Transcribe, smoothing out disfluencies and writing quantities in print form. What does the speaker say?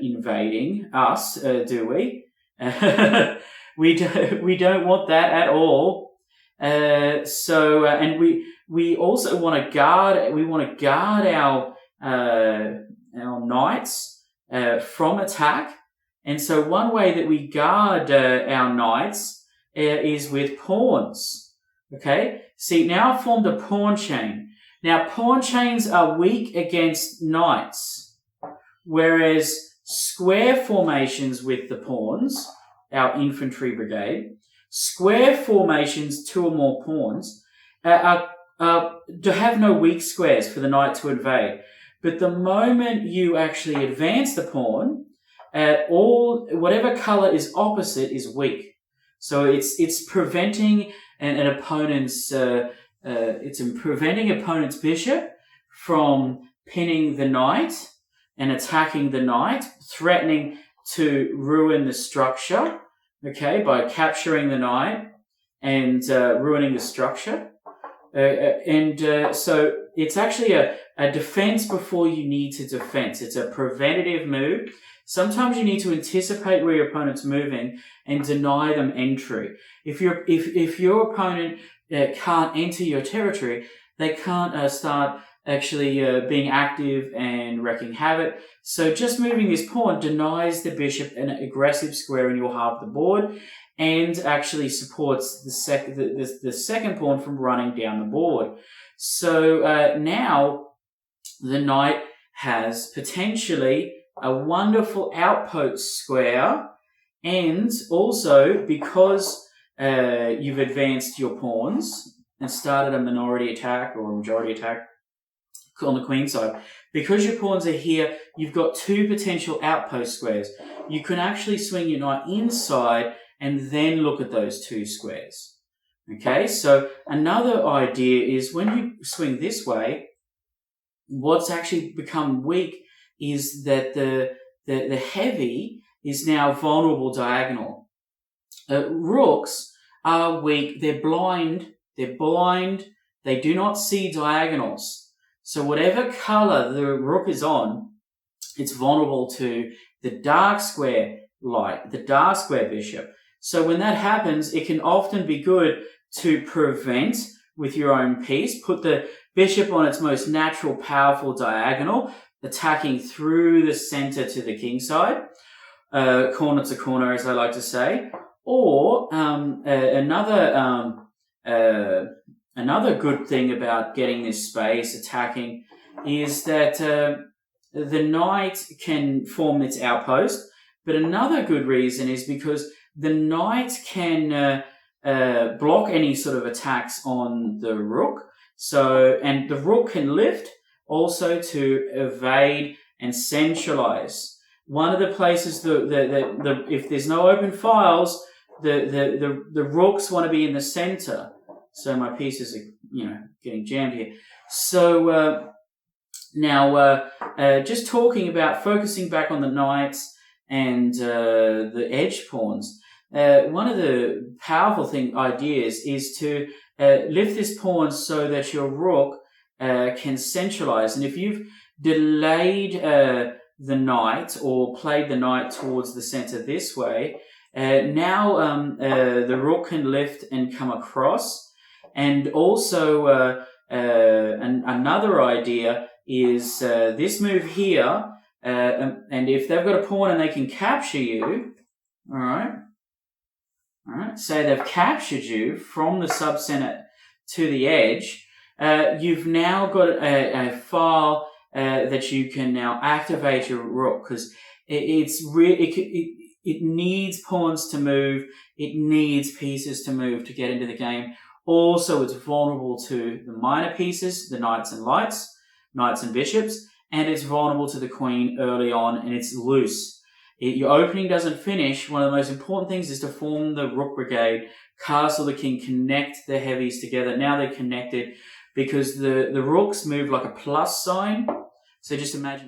invading us, do we? We don't want that at all. And we also want to guard. We want to guard our knights from attack. And so one way that we guard our knights is with pawns. Okay. See, now I've formed a pawn chain. Now pawn chains are weak against knights, whereas square formations with the pawns, our infantry brigade, square formations, 2 or more pawns, to have no weak squares for the knight to invade. But the moment you actually advance the pawn, whatever color is opposite is weak. So it's preventing an opponent's bishop from pinning the knight and attacking the knight, threatening to ruin the structure, okay, by capturing the knight and ruining the structure. So it's actually a defense before you need to defense. It's a preventative move. Sometimes you need to anticipate where your opponent's moving and deny them entry. If your opponent can't enter your territory, they can't start actually being active and wreaking havoc. So just moving this pawn denies the bishop an aggressive square in your half of the board, and actually supports the second pawn from running down the board. So now the knight has potentially a wonderful outpost square, and also because you've advanced your pawns and started a minority attack or a majority attack on the queen side, because your pawns are here, you've got 2 potential outpost squares. You can actually swing your knight inside and then look at those 2 squares. Okay, so another idea is when you swing this way, what's actually become weak is that the heavy is now vulnerable diagonal. Rooks are weak. They're blind. They do not see diagonals. So whatever color the rook is on, it's vulnerable to the dark square light, the dark square bishop. So when that happens, it can often be good to prevent with your own piece, put the bishop on its most natural, powerful diagonal, attacking through the center to the king side, corner to corner, as I like to say. Or another good thing about getting this space, attacking, is that the knight can form its outpost. But another good reason is because the knight can block any sort of attacks on the rook. So, and the rook can lift also to evade and centralise. One of the places if there's no open files, the rooks want to be in the center. So my pieces are, getting jammed here. So now, just talking about focusing back on the knights and the edge pawns. One of the powerful ideas is to lift this pawn so that your rook can centralise. And if you've delayed the knight or played the knight towards the center this way, now the rook can lift and come across. And also another idea is this move here, and if they've got a pawn and they can capture you, all right, say they've captured you from the subcenter to the edge, you've now got a file that you can now activate your rook, because it needs pawns to move, it needs pieces to move to get into the game. Also, it's vulnerable to the minor pieces, the knights and bishops, and it's vulnerable to the queen early on, and it's loose. Your opening doesn't finish. One of the most important things is to form the rook brigade, castle the king, connect the heavies together. Now they're connected because the rooks move like a plus sign. So just imagine